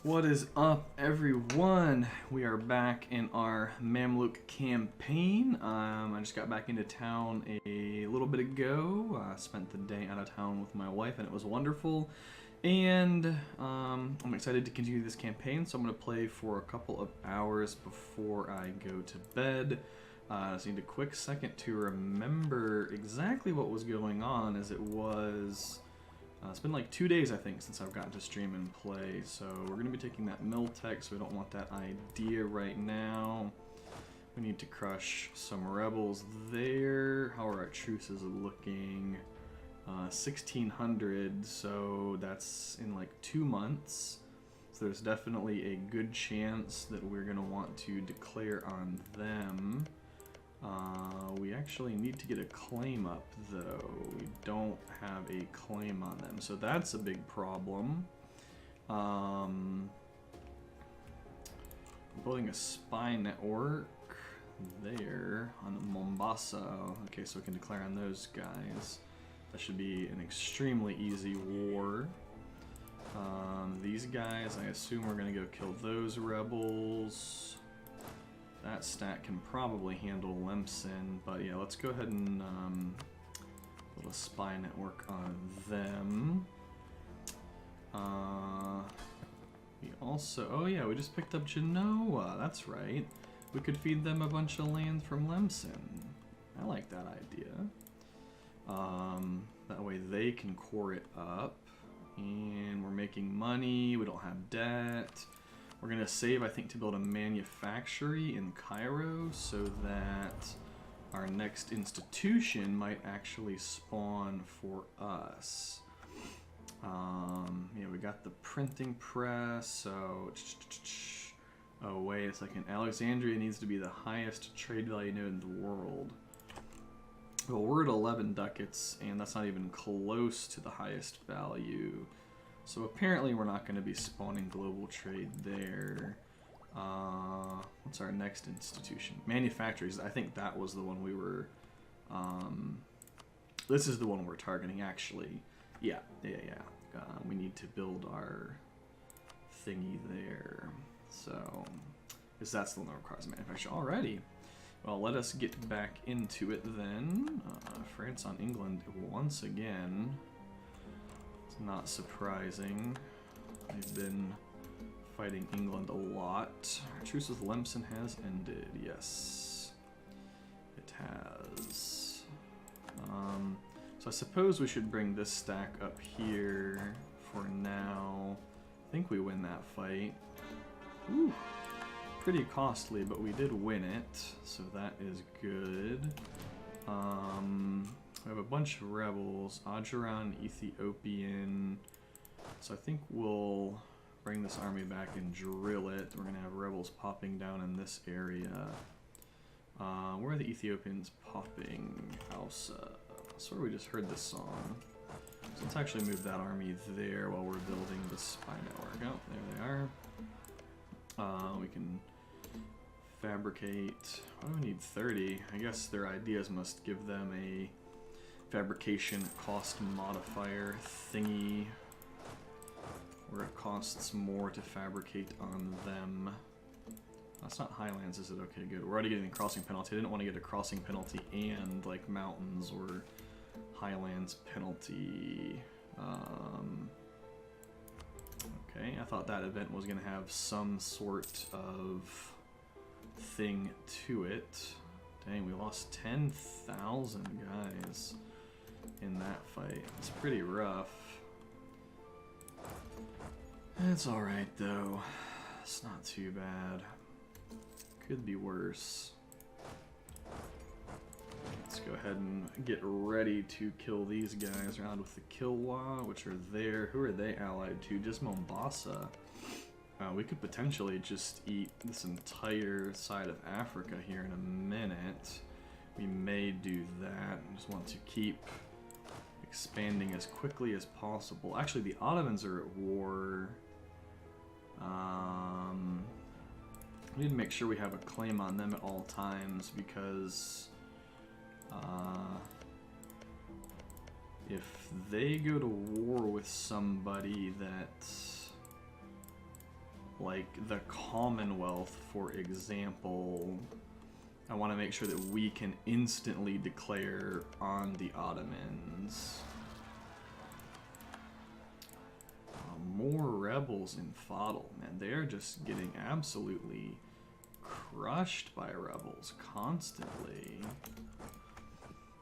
What is up, everyone? We are back in our Mamluk campaign. I just got back into town a little bit ago. Spent the day out of town with my wife, and it was wonderful. And I'm excited to continue this campaign, so I'm going to play for a couple of hours before I go to bed. I just need a quick second to remember exactly what was going on, as it was... it's been like 2 days, I think, since I've gotten to stream and play, so we're going to be taking that Miltech, so we don't want that idea right now. We need to crush some rebels there. How are our truces looking? 1,600, so that's in like 2 months. So there's definitely a good chance that we're going to want to declare on them. We actually need to get a claim up, though. We don't have a claim on them, so that's a big problem. Building a spy network there on Mombasa. Okay, so we can declare on those guys. That should be an extremely easy war. These guys, I assume we're going to go kill those rebels. That stat can probably handle Lemson, but yeah, let's go ahead and build a spy network on them. We also, oh yeah, we just picked up Genoa, that's right. We could feed them a bunch of land from Lemson. I like that idea. That way they can core it up, and we're making money, we don't have debt. We're going to save, I think, to build a manufactory in Cairo so that our next institution might actually spawn for us. Yeah, we got the printing press, so... Oh, wait a second. Alexandria needs to be the highest trade value node in the world. Well, we're at 11 ducats, and that's not even close to the highest value. So apparently we're not going to be spawning global trade there. What's our next institution? Manufacturers. I think that was the one we were... this is the one we're targeting, actually. Yeah. We need to build our thingy there. So, because that's the one that requires manufacturing. Alrighty. Well, let us get back into it then. France on England once again. Not surprising. They've been fighting England a lot. Our truce with Lemson has ended. Yes, it has. So I suppose we should bring this stack up here for now. I think we win that fight. Ooh, pretty costly, but we did win it, so that is good. We have a bunch of rebels, Ajuran, Ethiopian, so I think we'll bring this army back and drill it. We're going to have rebels popping down in this area. Where are the Ethiopians popping? Hausa. I swear we just heard this song. So let's actually move that army there while we're building the spy network. Oh, there they are. We can fabricate. Why do we need 30? I guess their ideas must give them a fabrication cost modifier thingy, where it costs more to fabricate on them. That's not Highlands, is it? Okay, good. We're already getting a crossing penalty. I didn't want to get a crossing penalty and like mountains or Highlands penalty. Okay, I thought that event was going to have some sort of thing to it. Dang, we lost 10,000 guys in that fight. It's pretty rough. It's alright though. It's not too bad. Could be worse. Let's go ahead and get ready to kill these guys around with the Kilwa, which are there. Who are they allied to? Just Mombasa. We could potentially just eat this entire side of Africa here in a minute. We may do that. I just want to keep expanding as quickly as possible. Actually, the Ottomans are at war. We need to make sure we have a claim on them at all times, because if they go to war with somebody that like the Commonwealth, for example, I want to make sure that we can instantly declare on the Ottomans. More rebels in Fadl, man. They're just getting absolutely crushed by rebels constantly.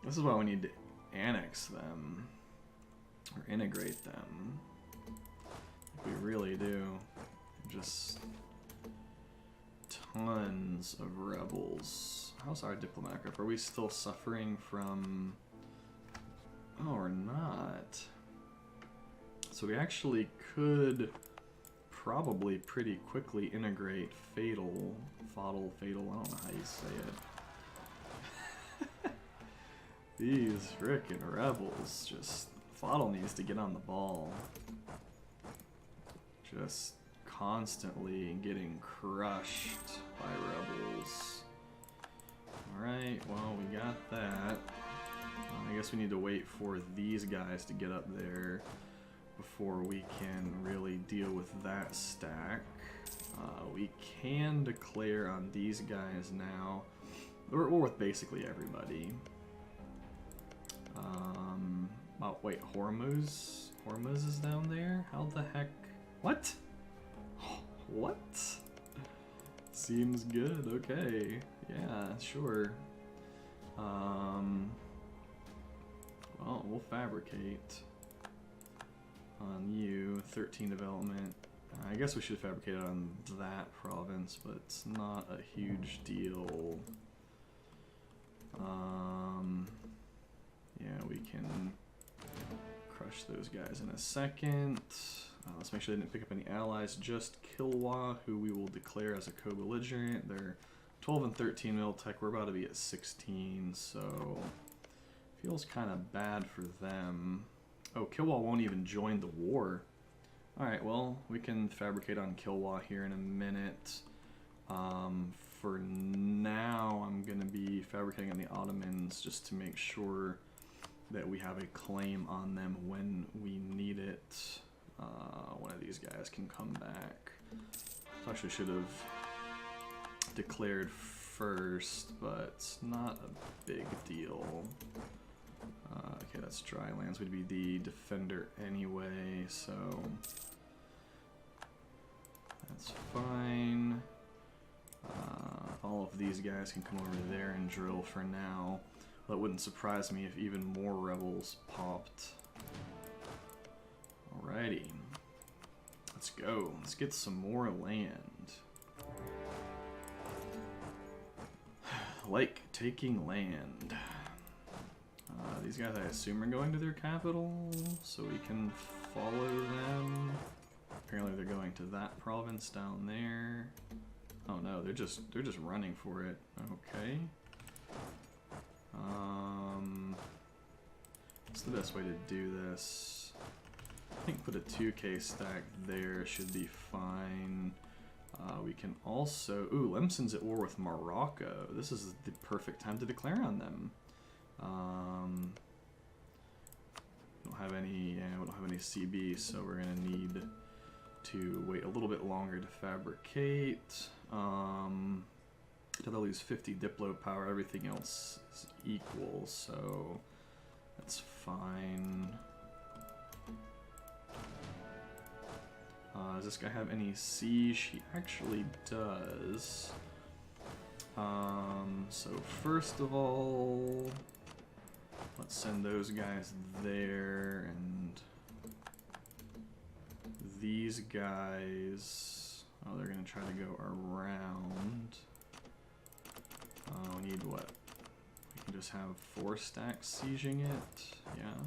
This is why we need to annex them or integrate them. We really do. Just tons of rebels. How's our diplomatic rep? Are we still suffering from... Oh, we're not. So we actually could probably pretty quickly integrate Fadl, I don't know how you say it. These frickin' rebels, just, Fadl needs to get on the ball. Just constantly getting crushed by rebels. Alright, well, we got that. I guess we need to wait for these guys to get up there before we can really deal with that stack. We can declare on these guys now, or with basically everybody. Oh, wait, Hormuz? Hormuz is down there? How the heck? What? What? Seems good, okay. Yeah, sure. Well, we'll fabricate on you. 13 development. I guess we should fabricate on that province, but it's not a huge deal. Yeah, we can crush those guys in a second. Let's make sure they didn't pick up any allies. Just Kilwa, who we will declare as a co-belligerent. They're 12 and 13 mil tech. We're about to be at 16, so feels kind of bad for them. Oh, Kilwa won't even join the war. Alright, well, we can fabricate on Kilwa here in a minute. For now, I'm going to be fabricating on the Ottomans just to make sure that we have a claim on them when we need it. One of these guys can come back. So I actually should have declared first, but it's not a big deal. Okay, that's dry lands. We'd be the defender anyway, so that's fine. All of these guys can come over there and drill for now. That wouldn't surprise me if even more rebels popped. Alrighty. Let's go. Let's get some more land. Like taking land. These guys, I assume, are going to their capital, so we can follow them. Apparently, they're going to that province down there. Oh no, they're just running for it. Okay. What's the best way to do this? I think put a 2k stack there should be fine. We can also... Ooh, Lemson's at war with Morocco. This is the perfect time to declare on them. We don't have any CB, so we're gonna need to wait a little bit longer to fabricate. They'll lose 50 Diplo power. Everything else is equal, so that's fine. Does this guy have any siege? He actually does. So first of all, let's send those guys there, and these guys, oh, they're gonna try to go around. We need what? We can just have 4 stacks sieging it, yeah.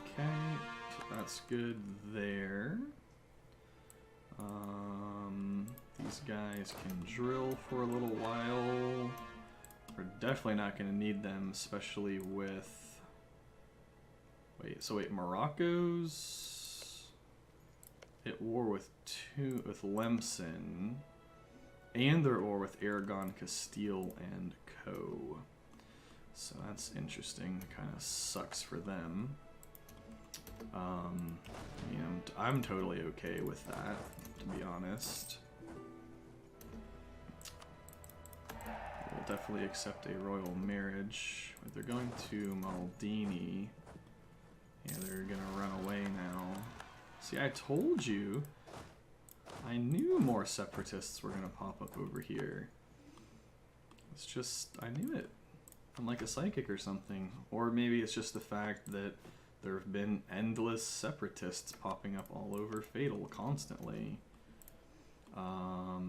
Okay, so that's good there. These guys can drill for a little while. We're definitely not going to need them, especially with... Wait, Morocco's at war with Lemson, and they're at war with Aragon, Castile, and Co. So that's interesting. Kind of sucks for them. I'm totally okay with that. to be honest. We'll definitely accept a royal marriage. But they're going to Maldini. Yeah, they're gonna run away now. See, I told you. I knew more separatists were gonna pop up over here. It's just, I knew it. I'm like a psychic or something. Or maybe it's just the fact that there have been endless separatists popping up all over Fatal constantly. Yeah,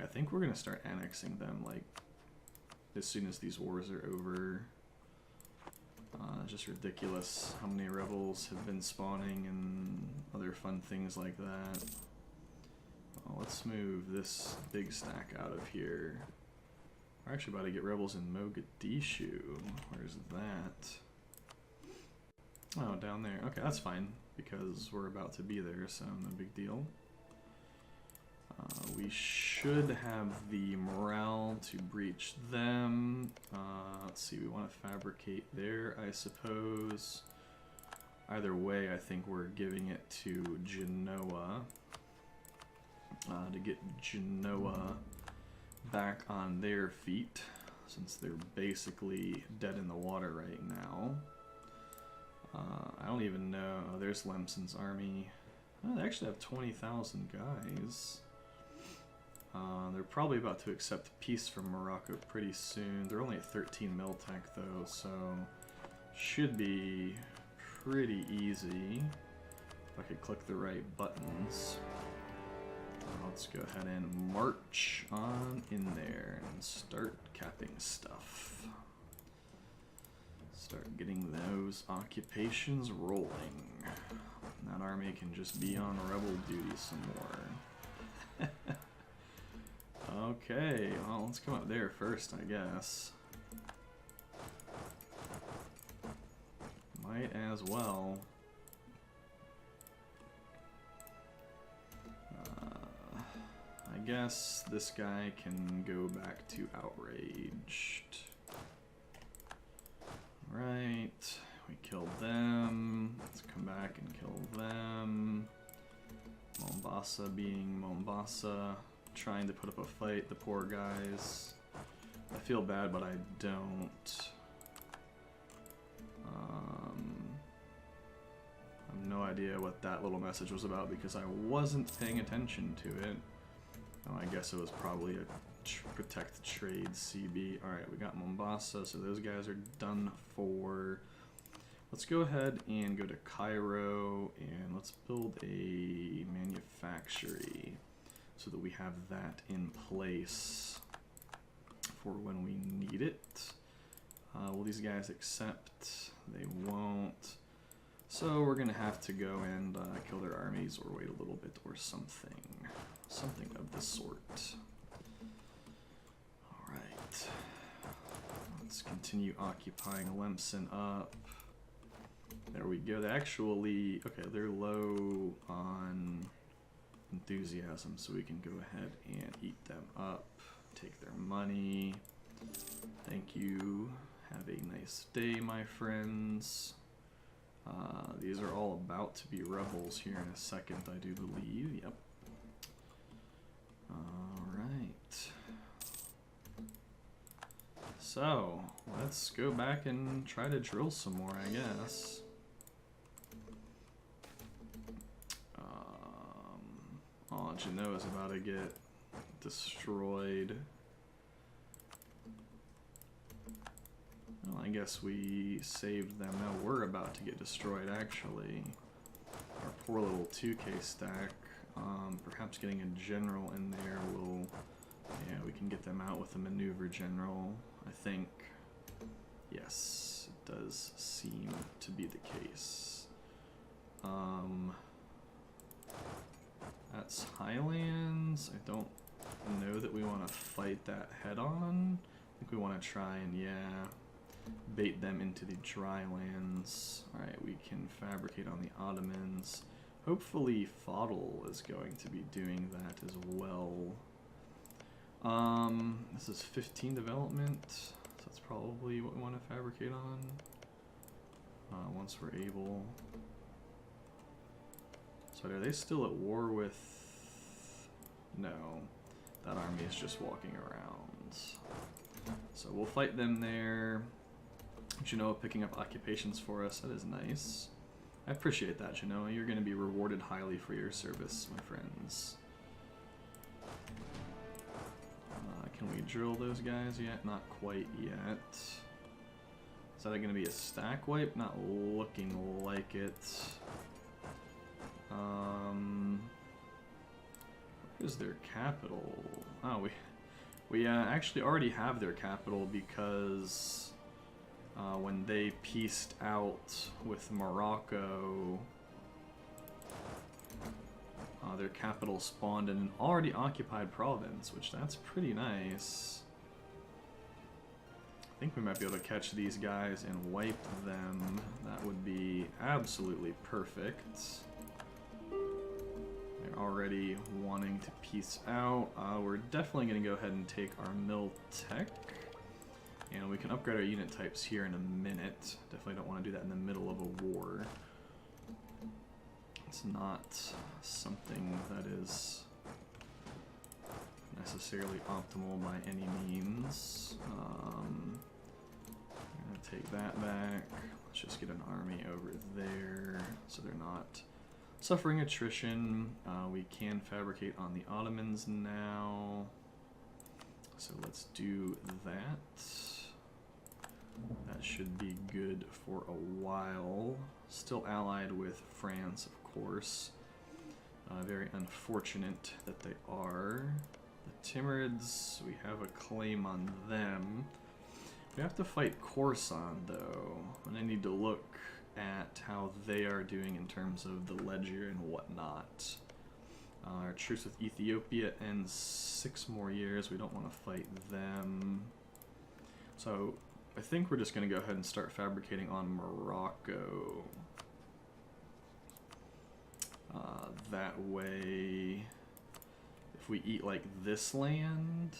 I think we're gonna start annexing them like as soon as these wars are over. Just ridiculous how many rebels have been spawning and other fun things like that. Well, let's move this big stack out of here. We're actually about to get rebels in Mogadishu. Where's that? Oh, down there. Okay, that's fine because we're about to be there, so no big deal. We should have the morale to breach them. Let's see, we want to fabricate there, I suppose. Either way, I think we're giving it to Genoa to get Genoa back on their feet, since they're basically dead in the water right now. I don't even know. Oh, there's Lemson's army. Oh, they actually have 20,000 guys. They're probably about to accept peace from Morocco pretty soon. They're only at 13 mil tech though, so should be pretty easy if I could click the right buttons. Let's go ahead and march on in there and start capping stuff. Start getting those occupations rolling. That army can just be on rebel duty some more. Okay, well, let's come up there first, I guess. Might as well. I guess this guy can go back to outraged. Right, we killed them. Let's come back and kill them. Mombasa being Mombasa. Trying to put up a fight, the poor guys. I feel bad, but I don't. I have no idea what that little message was about because I wasn't paying attention to it. Oh, I guess it was probably a protect trade CB. Alright, we got Mombasa, so those guys are done for. Let's go ahead and go to Cairo and let's build a manufactory, so that we have that in place for when we need it. Will these guys accept? They won't. So we're gonna have to go and kill their armies or wait a little bit or something. Something of the sort. Alright. Let's continue occupying Lemson up. There we go. They actually, okay, they're low on enthusiasm, so we can go ahead and eat them up, take their money. Thank you. Have a nice day, my friends. These are all about to be rebels here in a second, I do believe. Yep. Alright. So, let's go back and try to drill some more, I guess. Oh, Genoa's about to get destroyed. Well, I guess we saved them. Now we're about to get destroyed, actually. Our poor little 2K stack. Perhaps getting a general in there will... Yeah, we can get them out with a maneuver general, I think. Yes, it does seem to be the case. That's Highlands. I don't know that we want to fight that head on. I think we want to try and, yeah, bait them into the dry lands. Alright, we can fabricate on the Ottomans. Hopefully Fadl is going to be doing that as well. This is 15 development, so that's probably what we want to fabricate on once we're able. So So are they still at war with... No. That army is just walking around. So we'll fight them there. Genoa picking up occupations for us. That is nice. I appreciate that, Genoa. You're going to be rewarded highly for your service, my friends. Can we drill those guys yet? Not quite yet. Is that going to be a stack wipe? Not looking like it. Where's their capital? Oh, we actually already have their capital because when they pieced out with Morocco, their capital spawned in an already occupied province, which that's pretty nice. I think we might be able to catch these guys and wipe them. That would be absolutely perfect. They're already wanting to peace out. We're definitely going to go ahead and take our mill tech. And we can upgrade our unit types here in a minute. Definitely don't want to do that in the middle of a war. It's not something that is necessarily optimal by any means. I'm going to take that back. Let's just get an army over there so they're not suffering attrition. We can fabricate on the Ottomans now. So let's do that. That should be good for a while. Still allied with France, of course. Very unfortunate that they are. The Timurids, we have a claim on them. We have to fight Khorasan, though, and I need to look at how they are doing in terms of the ledger and whatnot. Our truce with Ethiopia ends 6 more years. We don't want to fight them. So I think we're just going to go ahead and start fabricating on Morocco. That way, if we eat like this land,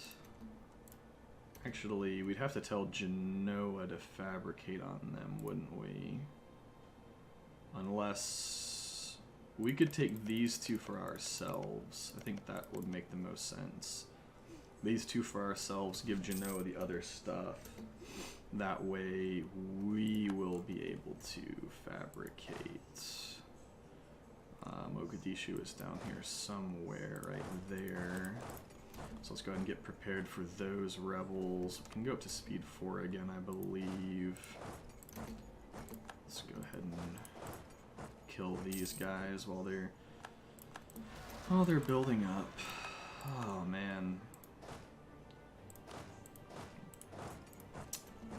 actually we'd have to tell Genoa to fabricate on them, wouldn't we? Unless we could take these two for ourselves. I think that would make the most sense. These two for ourselves, give Genoa the other stuff. That way we will be able to fabricate. Mogadishu is down here somewhere right there. So let's go ahead and get prepared for those rebels. We can go up to speed 4 again, I believe. Let's go ahead and kill these guys while they're building up. Oh man.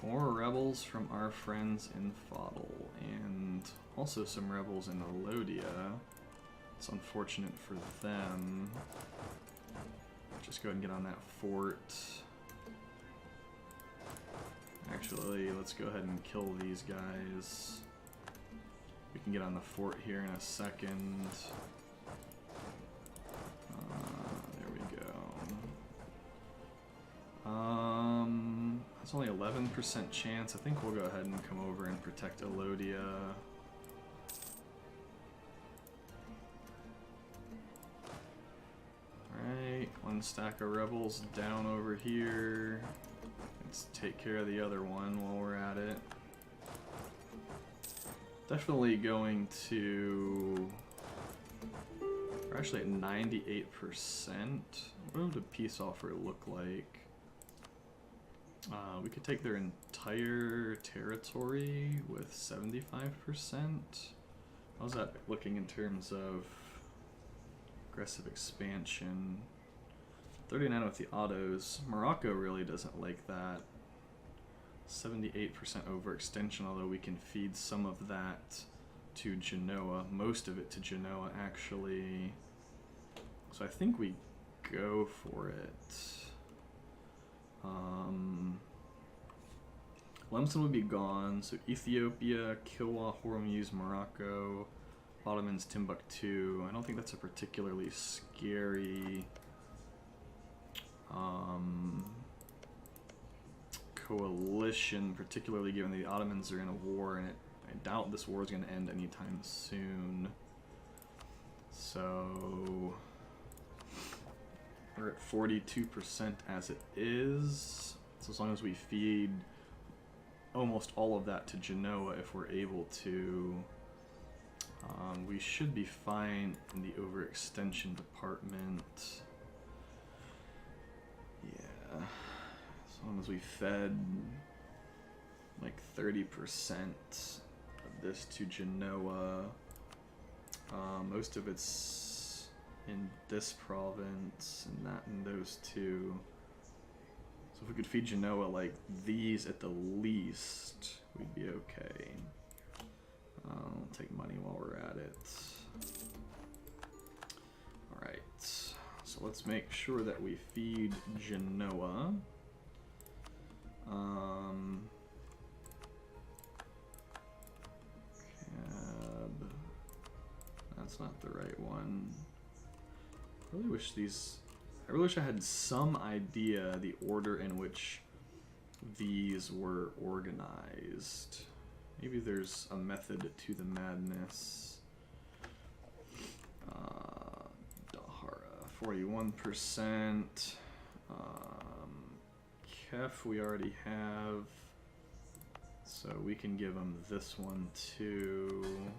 More rebels from our friends in Fodl, and also some rebels in Alodia. It's unfortunate for them. Just go ahead and get on that fort. Actually, let's go ahead and kill these guys. We can get on the fort here in a second. There we go. That's only 11% chance. I think we'll go ahead and come over and protect Alodia. Alright, 1 stack of rebels down over here. Let's take care of the other one while we're at it. Definitely going to... We're actually at 98%. What would a peace offer look like? We could take their entire territory with 75%. How's that looking in terms of aggressive expansion? 39 with the autos. Morocco really doesn't like that. 78% overextension, although we can feed some of that to Genoa. Most of it to Genoa, actually. So I think we go for it. Lemson would be gone, so Ethiopia, Kilwa, Hormuz, Morocco, Ottomans, Timbuktu. I don't think that's a particularly scary coalition, particularly given the Ottomans are in a war, and I doubt this war is going to end anytime soon. So we're at 42% as it is. So as long as we feed almost all of that to Genoa, if we're able to, we should be fine in the overextension department. Yeah, as long as we fed like 30% of this to Genoa. Most of it's in this province and that in those two. So if we could feed Genoa like these at the least, we'd be okay. I'll take money while we're at it. Alright, so let's make sure that we feed Genoa. Cab. That's not the right one. I really wish I had some idea the order in which these were organized. Maybe there's a method to the madness. Dahara, 41%. Kef we already have. So we can give them this one too.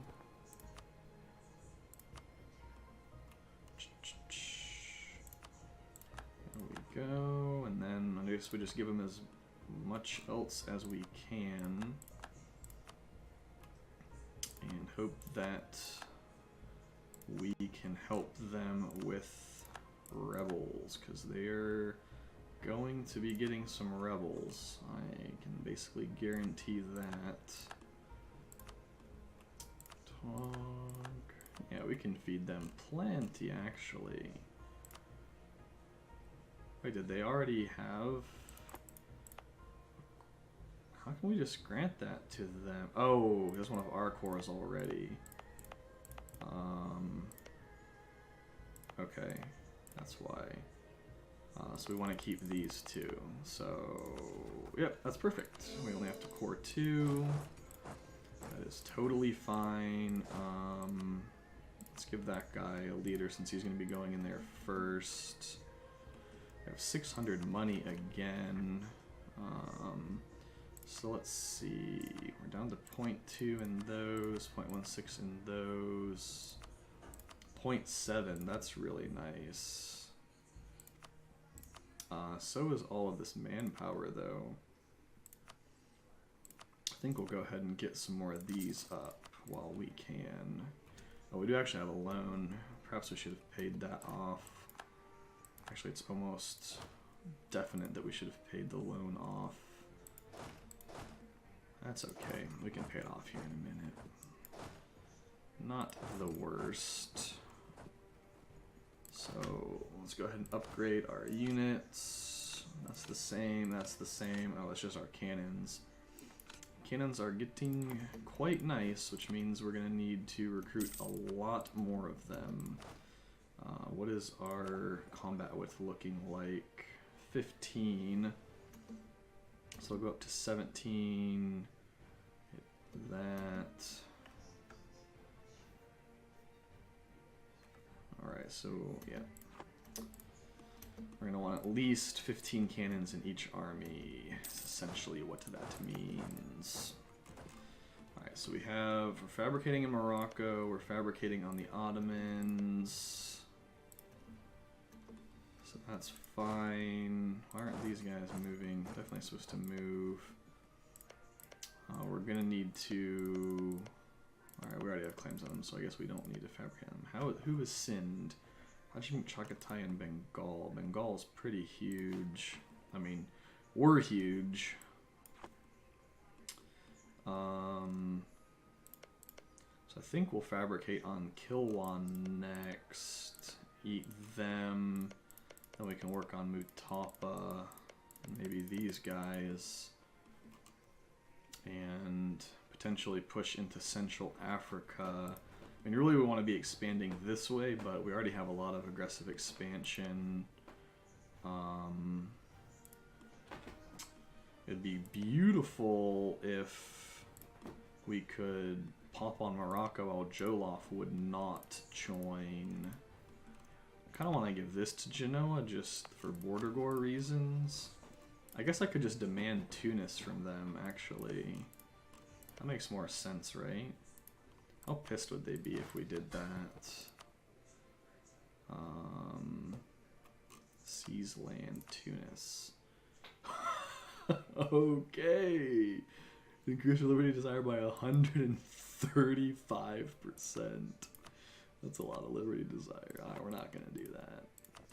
There we go. And then I guess we just give them as much else as we can. And hope that we can help them with rebels, because they're going to be getting some rebels. I can basically guarantee that. Talk. Yeah, we can feed them plenty, actually. Wait, did they already have... How can we just grant that to them? Oh, there's one of our cores already. Okay, that's why. So we want to keep these two. So, yep, that's perfect. We only have to core 2. That is totally fine. Let's give that guy a leader since he's going to be going in there first. We have 600 money again. So let's see, we're down to 0.2 in those, 0.16 in those, 0.7, that's really nice. So is all of this manpower though. I think we'll go ahead and get some more of these up while we can. Oh, we do actually have a loan. Perhaps we should have paid that off. Actually, it's almost definite that we should have paid the loan off. That's okay. We can pay it off here in a minute. Not the worst. So let's go ahead and upgrade our units. That's the same. That's the same. Oh, it's just our cannons. Cannons are getting quite nice, which means we're going to need to recruit a lot more of them. What is our combat width looking like? 15. So we'll go up to 17. Hit that. Alright, so yeah. We're going to want at least 15 cannons in each army. That's essentially what that means. Alright, so we're fabricating in Morocco, we're fabricating on the Ottomans. So that's fine. Why aren't these guys moving? Definitely supposed to move. We're going to need to... Alright, we already have claims on them, so I guess we don't need to fabricate them. Who is Sind? How'd you meet Chagatai and Bengal? Bengal's pretty huge. I mean, we're huge. So I think we'll fabricate on Kilwan next. Eat them. Then we can work on Mutapa. And maybe these guys. And potentially push into Central Africa. I mean, really we want to be expanding this way, but we already have a lot of aggressive expansion. It'd be beautiful if we could pop on Morocco while Jolof would not join. kind of want to give this to Genoa just for border gore reasons. I guess I could just demand Tunis from them, actually. That makes more sense, right? How pissed would they be if we did that? Seize land, Tunis. Okay. Increase your liberty desire by 135%. That's a lot of liberty desire. Alright, we're not gonna do that.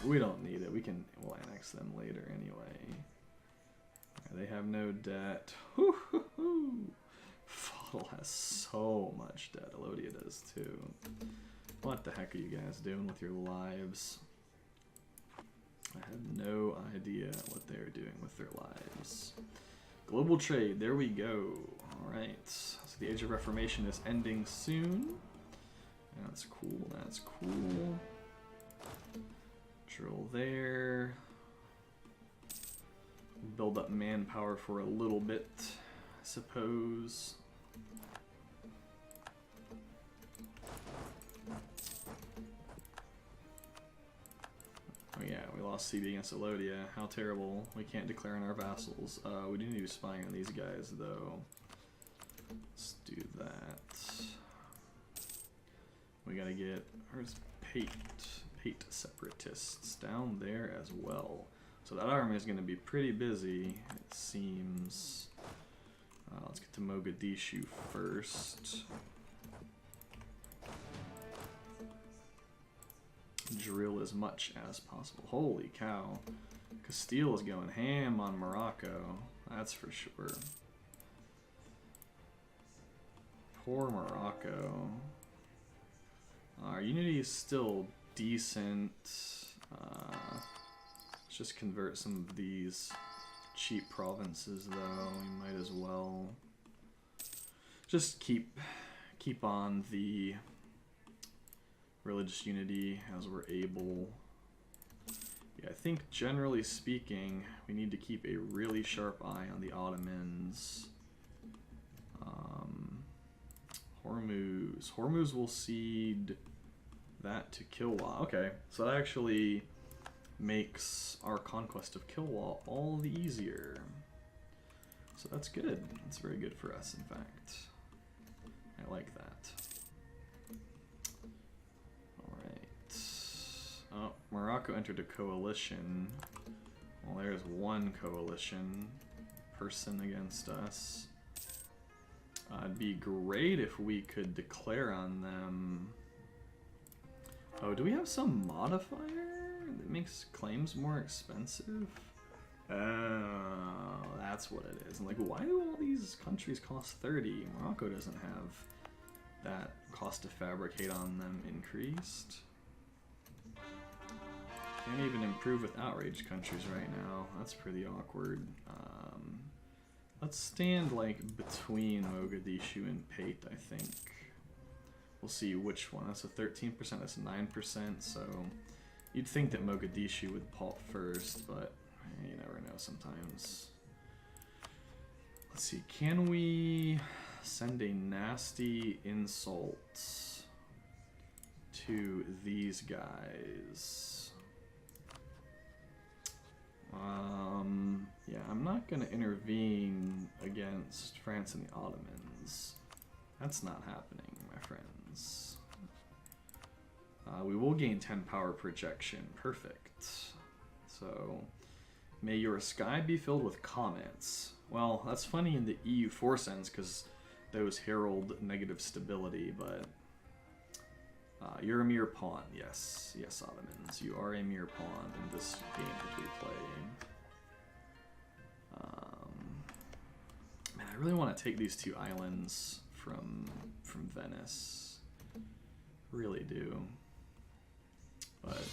We don't need it. We'll annex them later anyway. They have no debt. Fodal has so much debt. Elodia does too. What the heck are you guys doing with your lives? I have no idea what they're doing with their lives. Global trade, there we go. Alright, so the Age of Reformation is ending soon. That's cool, that's cool. Drill there. Build up manpower for a little bit, I suppose. Oh yeah, we lost CB against Elodia. How terrible. We can't declare on our vassals. We do need to do spying on these guys, though. Let's do that. We gotta get... Where's Pate? Pate separatists down there as well. So that army is gonna be pretty busy, it seems. Let's get to Mogadishu first. Drill as much as possible. Holy cow. Castile is going ham on Morocco. That's for sure. Poor Morocco. Our unity is still decent. Let's just convert some of these cheap provinces though. We might as well. Just keep on the religious unity as we're able. Yeah, I think generally speaking, we need to keep a really sharp eye on the Ottomans. Hormuz. Hormuz will cede that to Kilwa. Okay, so that actually makes our conquest of Kilwa all the easier. So that's good. That's very good for us, in fact. I like that. Oh, Morocco entered a coalition. Well, there's one coalition person against us. It'd be great if we could declare on them. Oh, do we have some modifier that makes claims more expensive? Oh, that's what it is. I'm like, why do all these countries cost 30? Morocco doesn't have that cost to fabricate on them increased. Can't even improve with outraged countries right now. That's pretty awkward. Let's stand like between Mogadishu and Pate, I think. We'll see which one. That's a 13%, that's 9%, so you'd think that Mogadishu would pop first, but you never know sometimes. Let's see, can we send a nasty insult to these guys? Yeah, I'm not going to intervene against France and the Ottomans. That's not happening, my friends. We will gain 10 power projection. Perfect. So, may your sky be filled with comets. Well, that's funny in the EU 4 sense, because those herald negative stability, but... you're a mere pawn, yes. Yes, Ottomans. You are a mere pawn in this game that we play. Man, I really want to take these two islands from Venice. Really do. But,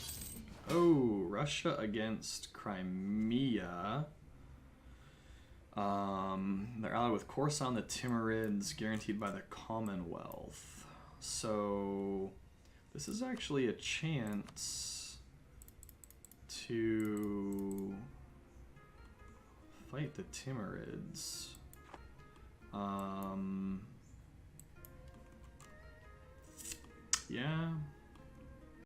oh, Russia against Crimea. They're allied with Khorasan, the Timurids, guaranteed by the Commonwealth. So... this is actually a chance to fight the Timurids. Yeah,